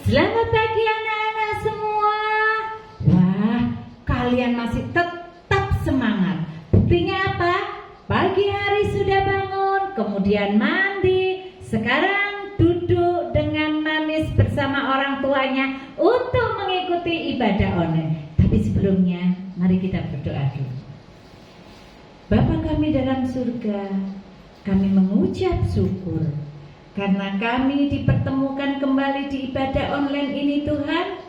Selamat pagi anak-anak semua. Wah, kalian masih tetap semangat. Buktinya apa? Pagi hari sudah bangun, kemudian mandi, sekarang duduk dengan manis bersama orang tuanya untuk mengikuti ibadah online. Tapi sebelumnya, mari kita berdoa dulu. Bapa kami dalam surga, kami mengucap syukur karena kami dipertemukan kembali di ibadah online ini Tuhan.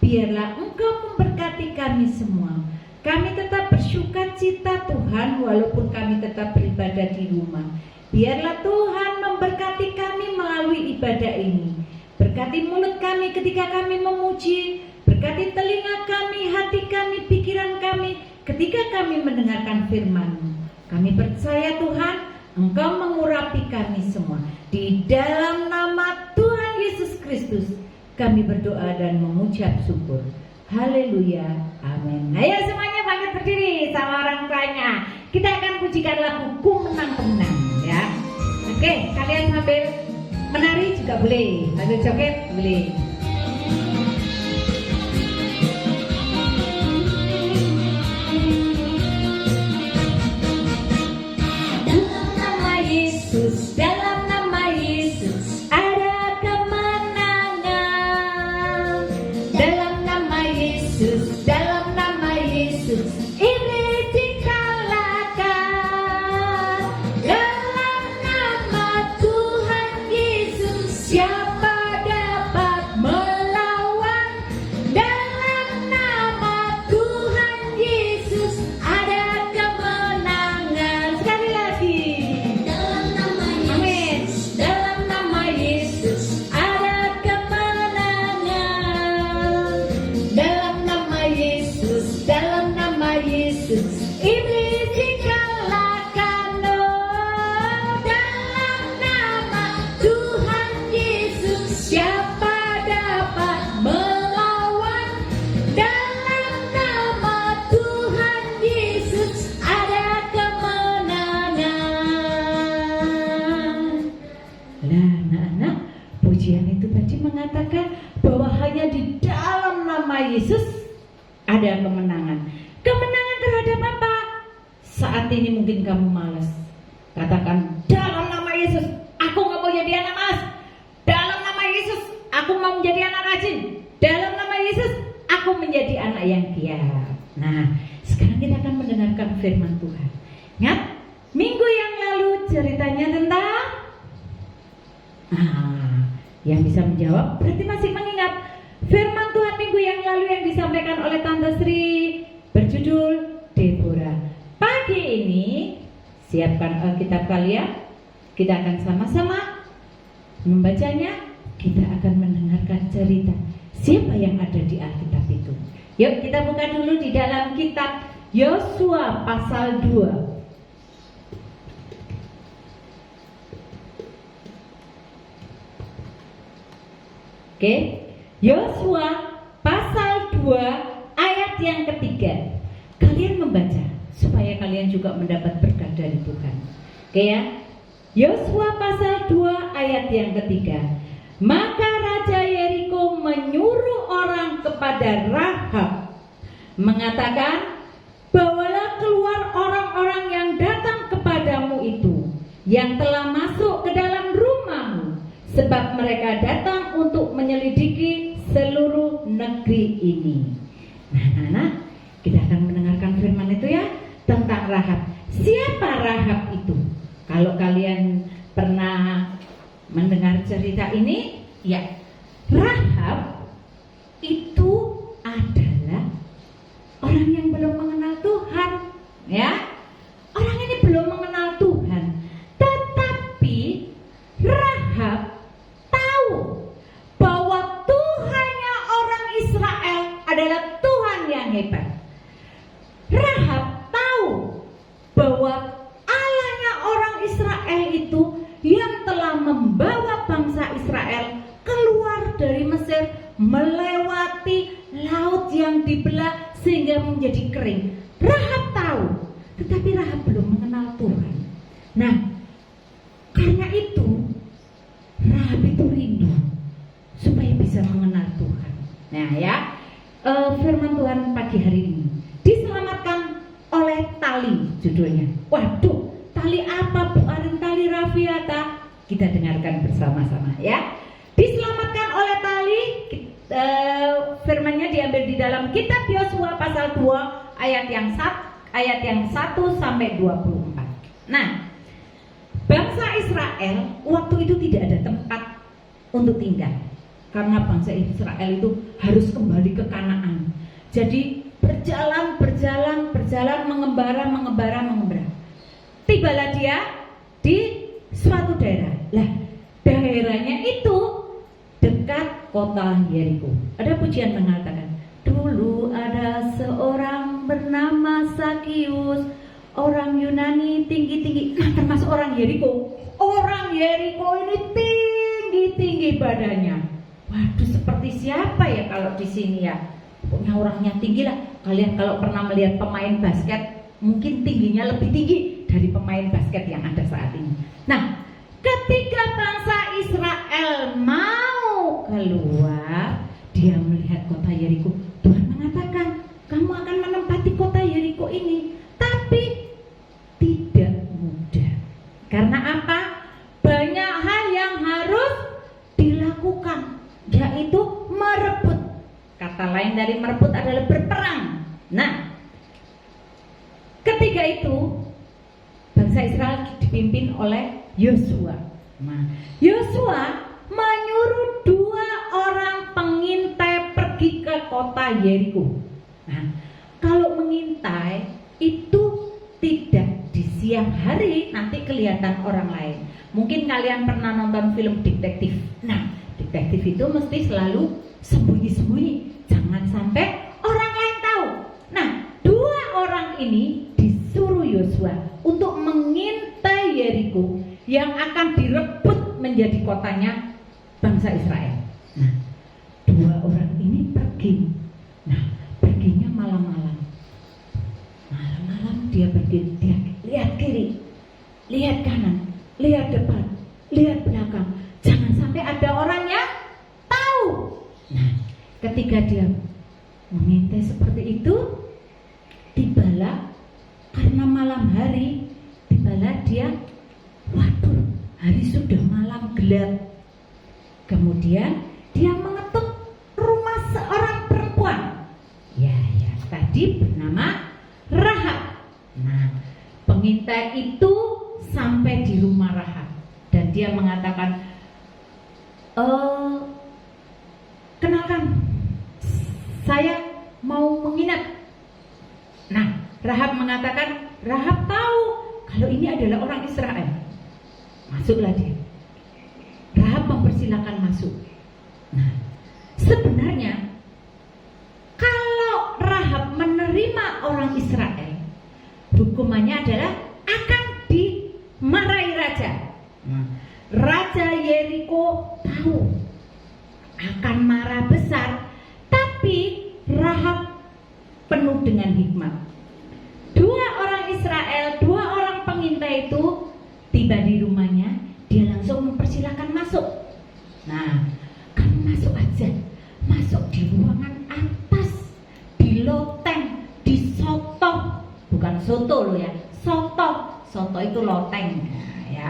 Biarlah Engkau memberkati kami semua. Kami tetap bersukacita Tuhan walaupun kami tetap beribadah di rumah. Biarlah Tuhan memberkati kami melalui ibadah ini. Berkati mulut kami ketika kami memuji. Berkati telinga kami, hati kami, pikiran kami ketika kami mendengarkan firman-Mu. Kami percaya Tuhan, Engkau mengurapi kami semua. Di dalam nama Tuhan Yesus Kristus kami berdoa dan mengucap syukur. Haleluya, amin. Ayo semuanya bangkit berdiri sama orang tuanya. Kita akan pujikan lagu Ku Menang Menang ya. Oke, kalian sambil menari juga boleh, sambil joget boleh. Dalam nama Yesus ada kemenangan. Dalam nama Yesus, dalam nama Yesus iblis dikalahkan. Dalam nama Tuhan Yesus siapa dapat melawan? Dalam nama Tuhan Yesus ada kemenangan. Sekali lagi. Iblis dikalahkan, oh, dalam nama Tuhan Yesus siapa dapat melawan? Dalam nama Tuhan Yesus ada kemenangan. Nah, anak-anak, pujian itu tadi mengatakan bahwa hanya di dalam nama Yesus ada kemenangan. Kemenangan terhadap apa? Saat ini mungkin kamu malas. Katakan, dalam nama Yesus, aku gak mau jadi anak malas. Dalam nama Yesus, aku mau menjadi anak rajin. Dalam nama Yesus, aku menjadi anak yang giat. Nah, sekarang kita akan mendengarkan firman Tuhan. Ingat, minggu yang lalu ceritanya tentang yang bisa menjawab berarti masih mengingat firman Tuhan minggu yang lalu yang disampaikan oleh Tante Sri berjudul Deborah. Pagi ini siapkan Alkitab kalian. Kita akan sama-sama membacanya. Kita akan mendengarkan cerita siapa yang ada di Alkitab itu. Yuk kita buka dulu di dalam kitab Yosua pasal 2. Oke, Yosua pasal 2 ayat yang ketiga. Kalian membaca supaya kalian juga mendapat berkat dari Tuhan. Oke ya. Yosua pasal 2 ayat yang ketiga. Maka Raja Yeriko menyuruh orang kepada Rahab mengatakan, bawalah keluar orang-orang yang datang kepadamu itu, yang telah masuk ke dalam rumahmu, sebab mereka datang untuk menyelidiki seluruh negeri ini. Nah, anak, kita akan mendengarkan firman itu ya tentang Rahab. Siapa Rahab itu? Kalau kalian pernah mendengar cerita ini, ya, Rahab itu adalah orang yang belum mengenal Tuhan, ya. Orang ini belum mengenal Tuhan, tetapi Rahab tahu bahwa Tuhannya orang Israel adalah Tuhan yang hebat. Rahab tahu bahwa Allahnya orang Israel itu yang telah membawa bangsa Israel keluar dari Mesir melewati laut yang dibelah sehingga menjadi kering. Rahab tahu, tetapi Rahab belum mengenal Tuhan. Nah, karena itu Rahab itu rindu supaya bisa mengenal Nah ya, firman Tuhan pagi hari ini, diselamatkan oleh tali judulnya. Waduh, tali apa Bu Arin? Tali Rafiata. Kita dengarkan bersama-sama ya. Diselamatkan oleh tali, firmannya diambil di dalam kitab Yosua pasal 2 ayat yang 1 sampai 24. Nah, bangsa Israel waktu itu tidak ada tempat untuk tinggal, karena bangsa Israel itu harus kembali ke Kanaan. Jadi berjalan mengembara. Tibalah dia di suatu daerah. Lah, daerahnya itu dekat kota Yeriko. Ada pujian mengatakan, dulu ada seorang bernama Sakius, orang Yunani tinggi-tinggi. Nah, termasuk orang Yeriko. Orang Yeriko ini tinggi badannya. Waduh, seperti siapa ya kalau di sini ya? Pokoknya orangnya tinggi lah. Kalian kalau pernah melihat pemain basket, mungkin tingginya lebih tinggi dari pemain basket yang ada saat ini. Nah, ketika bangsa Israel mau keluar, dia melihat kota Yeriko. Tuhan mengatakan, kamu akan menempati kota Yeriko ini, tapi tidak mudah. Karena apa? Banyak hal yang harus dilakukan, yaitu merebut. Kata lain dari merebut adalah berperang. Nah, ketika itu bangsa Israel dipimpin oleh Yosua. Nah, Yosua menyuruh 2 orang pengintai pergi ke kota Yeriko. Nah, kalau mengintai itu tidak di siang hari, nanti kelihatan orang lain. Mungkin kalian pernah nonton film detektif. Nah, detektif itu mesti selalu sembunyi-sembunyi, jangan sampai orang lain tahu. Nah, 2 orang ini disuruh Yosua untuk mengintai Yeriko yang akan direbut menjadi kotanya bangsa Israel. Nah, 2 orang ini pergi. Nah, perginya malam-malam. Malam-malam dia pergi, dia lihat kiri, lihat kanan, lihat depan, lihat belakang. Jangan sampai ada orang yang tahu. Nah, ketika dia mengintai seperti itu, tibalah karena malam hari, tibalah dia, waduh, hari sudah malam gelap. Kemudian dia mengetuk rumah seorang perempuan. Ya, tadi bernama Rahab. Nah, pengintai itu sampai di rumah Rahab dan dia mengatakan, kenalkan, saya mau menginap. Nah, Rahab mengatakan, Rahab tahu kalau ini adalah orang Israel. Masuklah dia. Rahab mempersilahkan masuk. Nah, sebenarnya kalau Rahab menerima orang Israel, hukumannya adalah akan dimarahi raja. Raja Yeriko tahu akan marah besar, tapi Rahab penuh dengan hikmat. 2 orang Israel, 2 orang pengintai itu tiba di rumahnya, dia langsung mempersilahkan masuk. Nah, kamu masuk aja, masuk di ruangan atas, di loteng, di soto, bukan soto loh ya, soto itu loteng. Nah, ya,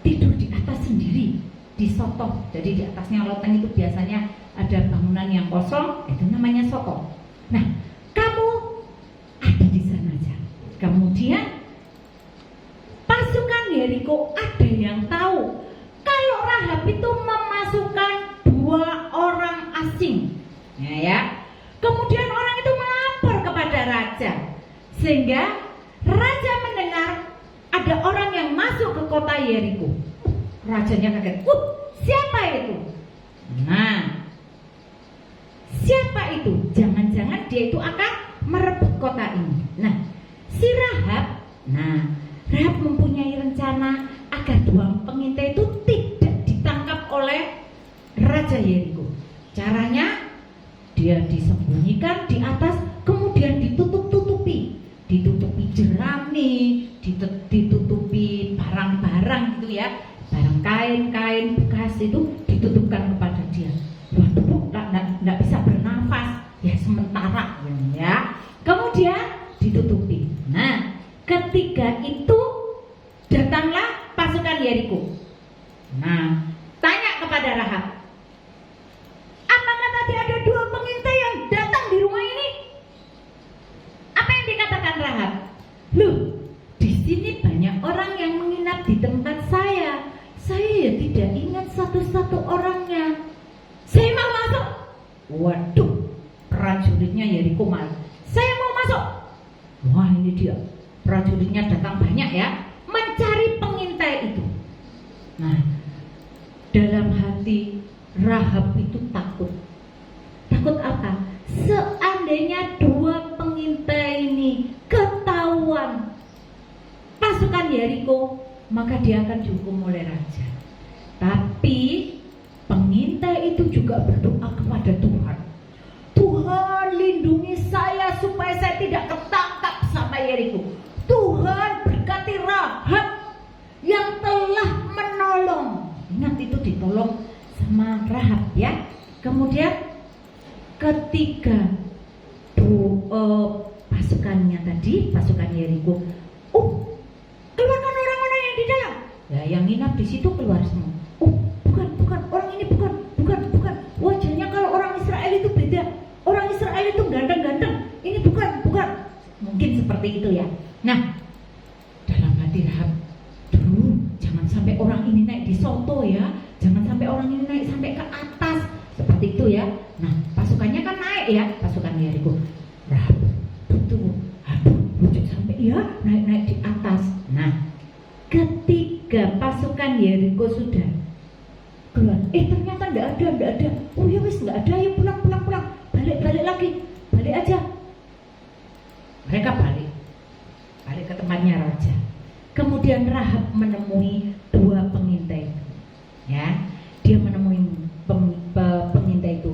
tidur di atas sendiri, di soto. Jadi di atasnya loteng itu biasanya ada bangunan yang kosong, itu namanya soto. Nah, kamu ada di sana aja. Kemudian pasukan Yeriko ada yang tahu kalau Rahab itu memasukkan 2 orang asing. Ya. Kemudian orang itu melapor kepada raja, sehingga raja mendengar ada orang yang masuk ke kota Yeriko. Rajanya kaget. Siapa itu? Nah, siapa itu? Jangan-jangan dia itu akan merebut kota ini. Nah, si Rahab, Rahab mempunyai rencana agar 2 pengintai itu tidak ditangkap oleh Raja Yeriko. Caranya, dia disembunyikan di atas, kemudian ditutupi jerami, ditutupi barang-barang gitu ya, barang kain bekas itu ditutupkan kepada dia. Waduh, nggak bisa bernafas. dia tidak ingat satu-satu orangnya. Saya mau masuk. Waduh, prajuritnya Yeriko main. Saya mau masuk. Wah, ini dia. Prajuritnya datang banyak ya, mencari pengintai itu. Nah, dalam hati Rahab itu takut. Takut apa? Seandainya dua pengintai ini ketahuan pasukan Yeriko, maka dia akan dihukum oleh raja. Tapi pengintai itu juga berdoa kepada Tuhan. Tuhan, lindungi saya supaya saya tidak ketangkap sama Yeriko. Tuhan, berkati Rahab yang telah menolong. Ingat, itu ditolong sama Rahab ya. Kemudian ketika pasukannya tadi, pasukan Yeriko, keluarkan orang-orang yang di dalam. Ya, yang nginap di situ keluar semua. Bukan, orang ini bukan. Wajahnya kalau orang Israel itu beda. Orang Israel itu ganteng-ganteng. Ini bukan. Mungkin seperti itu ya. Nah, dalam hati Rahab, jangan sampai orang ini naik di soto ya. Jangan sampai orang ini naik sampai ke atas. Seperti itu ya. Nah, pasukannya kan naik ya, pasukan Yeriko. Rahab, lucu sampai ya naik di atas. Nah, ketika pasukan Yeriko sudah keluar, ternyata enggak ada. Oh ya wis, enggak ada, ya pulang. Balik lagi. Balik aja. Mereka balik ke tempatnya raja. Kemudian Rahab menemui dua pengintai. Ya, dia menemui pengintai itu.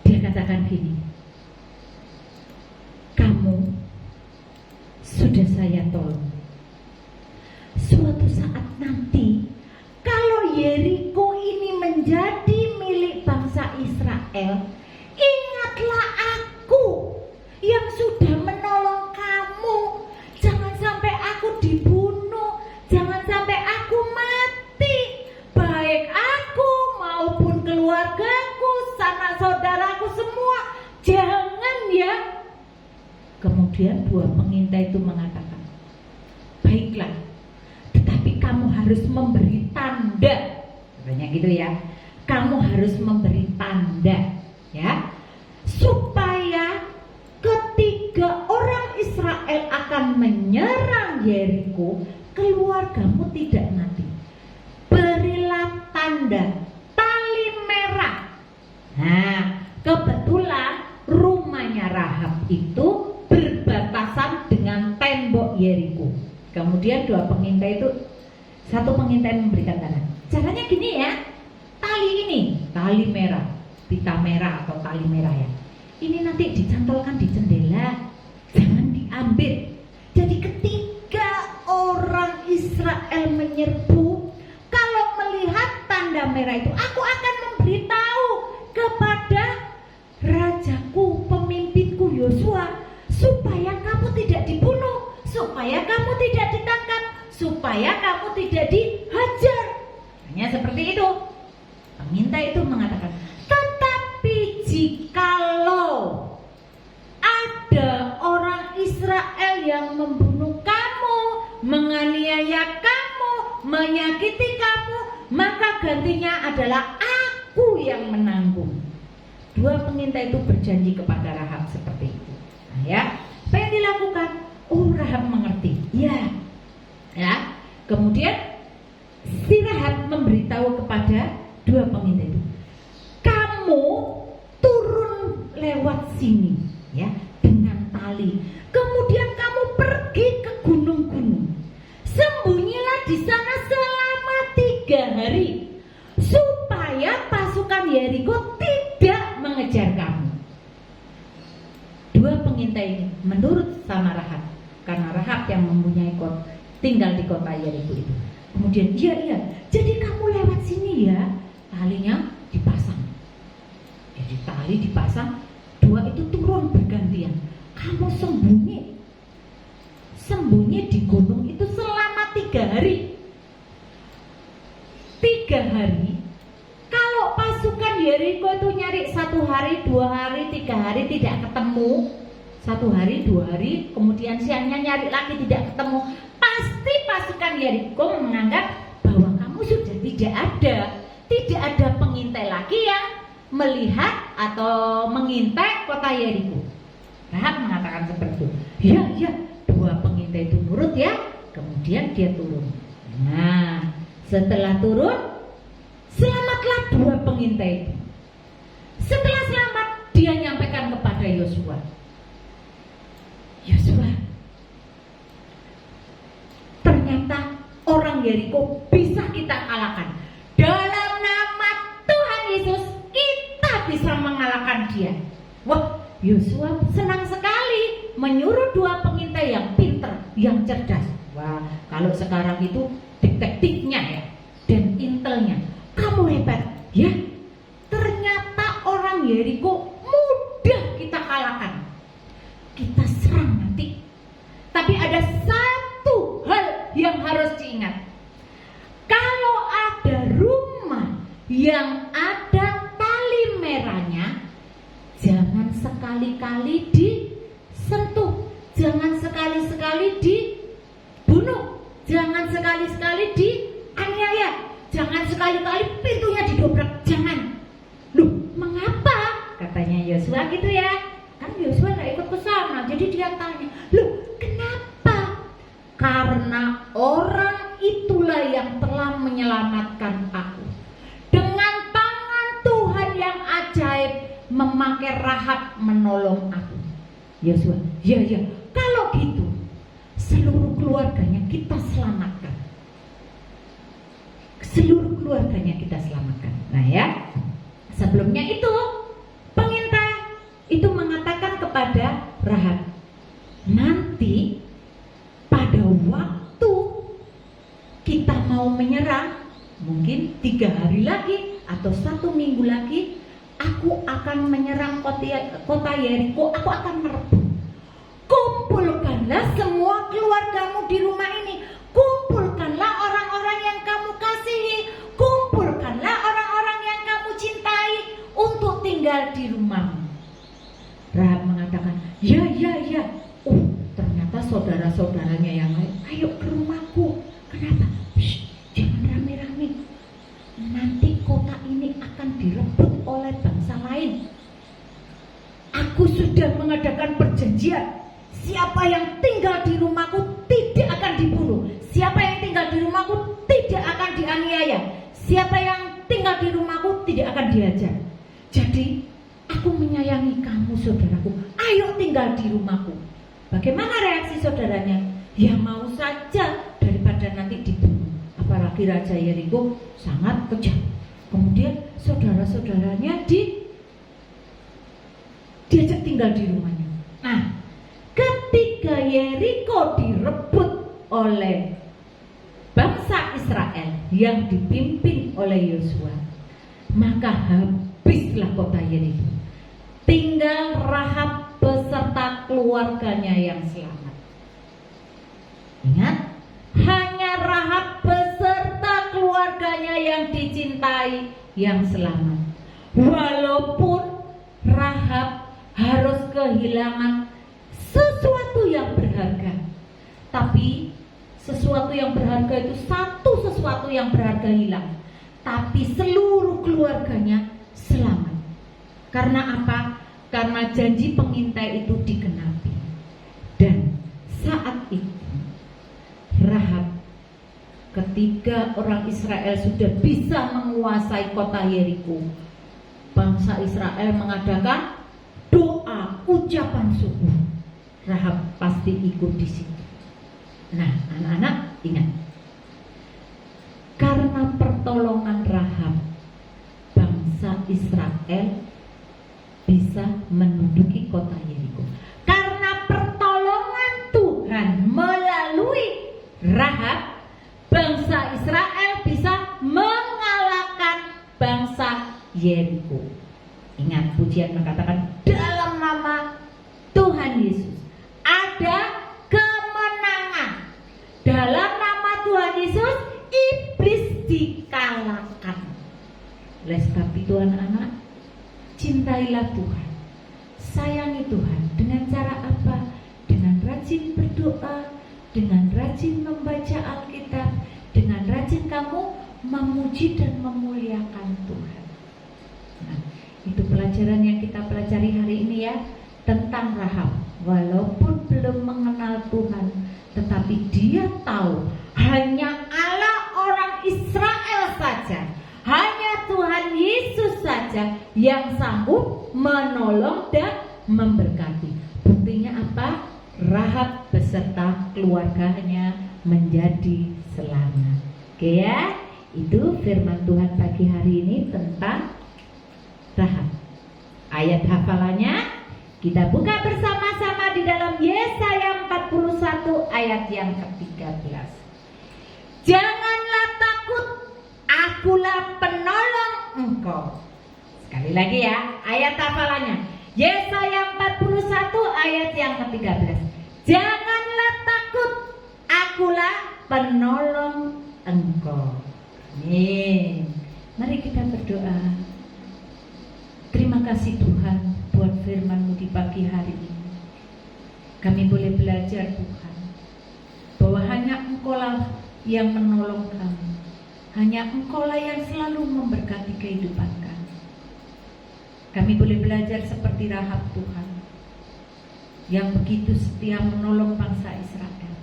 Dia katakan gini, kamu sudah saya tolong. Suatu saat nanti, kalau Yeriko ini menjadi milik bangsa Israel, ingatlah aku yang sudah menolong kamu. Jangan sampai aku dibunuh, jangan sampai aku mati, baik aku maupun keluargaku, sanak saudaraku semua. Jangan ya. Kemudian dua pengintai itu mengatakan, baiklah, tetapi kamu harus memberi tanda. Katanya gitu ya. Kamu harus memberi tanda ya, supaya ketika orang Israel akan menyerang Yeriko, keluargamu tidak mati. Berilah tanda tali merah. Nah, kebetulan rumahnya Rahab itu berbatasan dengan tembok Yeriko. Kemudian dua pengintai itu, satu pengintai memberikan tanda. Caranya gini ya, tali merah, pita merah atau tali merah ya. Ini nanti dicantolkan di jendela, jangan diambil. Jadi ketika orang Israel menyerbu, kalau melihat tanda merah itu, aku akan memberitahu kepada rajaku, pemimpinku Yosua, supaya kamu tidak dibunuh, supaya kamu tidak ditangkap, supaya kamu tidak dihajar. Hanya seperti itu. Pengintai itu mengatakan, tetapi jikalau ada orang Israel yang membunuh kamu, menganiaya kamu, menyakiti kamu, maka gantinya adalah aku yang menanggung. Dua pengintai itu berjanji kepada Rahab seperti itu. Nah ya, apa yang dilakukan? Rahab mengerti. Ya. Kemudian si Rahab memberitahu kepada dua pengintai itu, kamu turun lewat sini ya dengan tali. Kemudian kamu pergi ke gunung-gunung. Sembunyilah di sana selama 3 hari supaya pasukan Yeriko tidak mengejar kamu. Dua pengintai ini menurut sama Rahab, karena Rahab yang mempunyai tinggal di kota Yeriko itu. Kemudian iya, jadi kamu lewat sini ya. Talinya dipasang. Jadi tali dipasang, dua itu turun bergantian. Kamu sembunyi di gunung itu selama 3 hari. 3 hari. Kalau pasukan Yeriko itu nyari 1 hari, 2 hari, 3 hari tidak ketemu, 1 hari, 2 hari, kemudian siangnya nyari lagi tidak ketemu, pasti pasukan Yeriko menganggap bahwa kamu tidak ada pengintai lagi yang melihat atau mengintai kota Yeriko. Rahab mengatakan seperti itu. Ya, dua pengintai itu nurut ya. Kemudian dia turun. Nah, setelah turun, selamatlah dua pengintai itu. Setelah selamat, dia nyampaikan kepada Yosua, ternyata orang Yeriko bisa kita kalahkan. Dalam nama Tuhan Yesus, kita bisa mengalahkan dia. Wah, Yosua senang sekali menyuruh dua pengintai yang pintar, yang cerdas. Wah, kalau sekarang itu detektifnya ya, dan intelnya. Kamu hebat, ya. Ternyata orang Yeriko mudah kita kalahkan. Kita serang nanti. Tapi ada satu hal yang harus diingat. Kalau ada rumah yang ada tali merahnya, jangan sekali-kali disentuh, jangan sekali-sekali dibunuh, jangan sekali-sekali dianiaya, jangan sekali-kali pintunya didobrak, jangan. Loh, mengapa? Katanya Yosua gitu ya. Kan Yosua gak ikut ke sana, jadi dia tanya, loh kenapa? Karena orang itulah yang telah menyelamatkan aku. Dengan tangan Tuhan yang ajaib, memakai Rahab menolong aku. Yosua, ya, kalau gitu seluruh keluarganya kita selamatkan. Seluruh keluarganya kita selamatkan. Nah ya, sebelumnya itu pengintai itu mengatakan kepada Rahab, nanti pada waktu kita mau menyerang, mungkin 3 hari lagi atau 1 minggu lagi, aku akan menyerang kota Yeriko, aku akan merebut. Kumpulkanlah semua keluargamu di rumah ini, kumpulkanlah orang-orang yang kamu kasihi, kumpulkanlah orang-orang yang kamu cintai untuk tinggal di rumahmu. Rahab mengatakan, ya. Ternyata saudara-saudaranya yang lain, ayo ke rumahku. Kenapa? Jangan rame-rame. Nanti kota ini akan direbut oleh bangsa lain. Aku sudah mengadakan perjanjian. Siapa yang tinggal di rumahku tidak akan dibunuh. Siapa yang tinggal di rumahku tidak akan dianiaya. Siapa yang tinggal di rumahku tidak akan diajar. Jadi aku menyayangi kamu saudaraku, ayo tinggal di rumahku. Bagaimana reaksi saudaranya? Ya mau saja daripada nanti dibunuh. Apalagi Raja Yeriko sangat kejam. Kemudian saudara-saudaranya diajak tinggal di rumahnya. Nah, ketika Yeriko direbut oleh bangsa Israel yang dipimpin oleh Yosua, maka habislah kota Yeriko. Tinggal Rahab beserta keluarganya yang selamat. Ingat, hanya Rahab beserta keluarganya yang dicintai yang selamat. Walaupun Rahab harus kehilangan sesuatu yang berharga, tapi sesuatu yang berharga itu sesuatu yang berharga hilang, tapi seluruh keluarganya selamat. Karena apa? Karena janji pengintai itu digenapi. Dan saat itu Rahab, ketika orang Israel sudah bisa menguasai kota Yeriko, bangsa Israel mengadakan doa, ucapan syukur. Rahab pasti ikut di situ. Nah, anak-anak ingat, karena pertolongan Rahab, bangsa Israel bisa menduduki kota Yeriko. Karena pertolongan Tuhan melalui Rahab, bangsa Israel bisa mengalahkan bangsa Yeriko. Ingat, pujian mengatakan dalam nama Tuhan Yesus ada kemenangan. Dalam nama Tuhan Yesus iblis dikalahkan. Oleh sebab itu anak-anak, cintailah Tuhan, sayangi Tuhan. Dengan cara apa? Dengan rajin berdoa, dengan rajin membaca Alkitab, dengan rajin kamu memuji dan memuliakan Tuhan. Nah, itu pelajaran yang kita pelajari hari ini ya, tentang Rahab. Walaupun belum mengenal Tuhan, tetapi dia tahu hanya Allah orang Israel saja, hanya Tuhan Yesus saja yang sanggup menolong dan memberkati. Buktinya apa? Rahab beserta keluarganya menjadi selamat. Oke ya, itu firman Tuhan pagi hari ini tentang Rahab. Ayat hafalannya kita buka bersama-sama di dalam Yesaya 41 ayat yang ke-13. Janganlah takut, akulah penolong engkau. Sekali lagi ya, ayat hafalannya Yesaya 41 ayat yang ke-13. Janganlah takut, akulah penolong engkau. Amin. Mari kita berdoa. Terima kasih Tuhan buat firman-Mu di pagi hari ini. Kami boleh belajar Tuhan, bahwa hanya Engkau-lah yang menolong kami. Hanya Engkau-lah yang selalu memberkati kehidupan kami. Kami boleh belajar seperti Rahab Tuhan, yang begitu setia menolong bangsa Israel.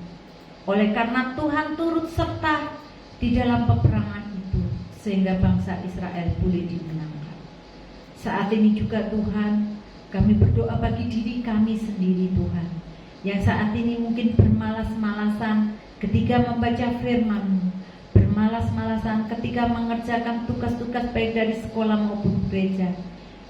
Oleh karena Tuhan turut serta di dalam peperangan itu, sehingga bangsa Israel boleh dimenangkan. Saat ini juga Tuhan, kami berdoa bagi diri kami sendiri Tuhan, yang saat ini mungkin bermalas-malasan ketika membaca firman-Mu, bermalas-malasan ketika mengerjakan tugas-tugas baik dari sekolah maupun gereja.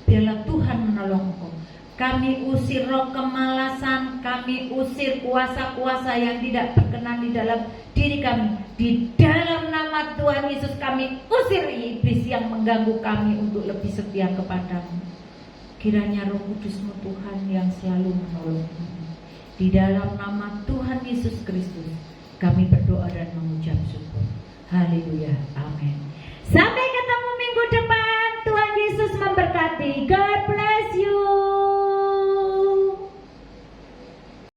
Biarlah Tuhan menolong Engkau. Kami usir roh kemalasan, kami usir kuasa-kuasa yang tidak berkenan di dalam diri kami. Di dalam nama Tuhan Yesus kami usir iblis yang mengganggu kami untuk lebih setia kepadamu. Kiranya Roh Kudus-Mu Tuhan yang selalu menolong kami. Di dalam nama Tuhan Yesus Kristus kami berdoa dan mengucap syukur. Haleluya, amin. Sampai ketemu minggu depan. Tuhan Yesus memberkati. God bless.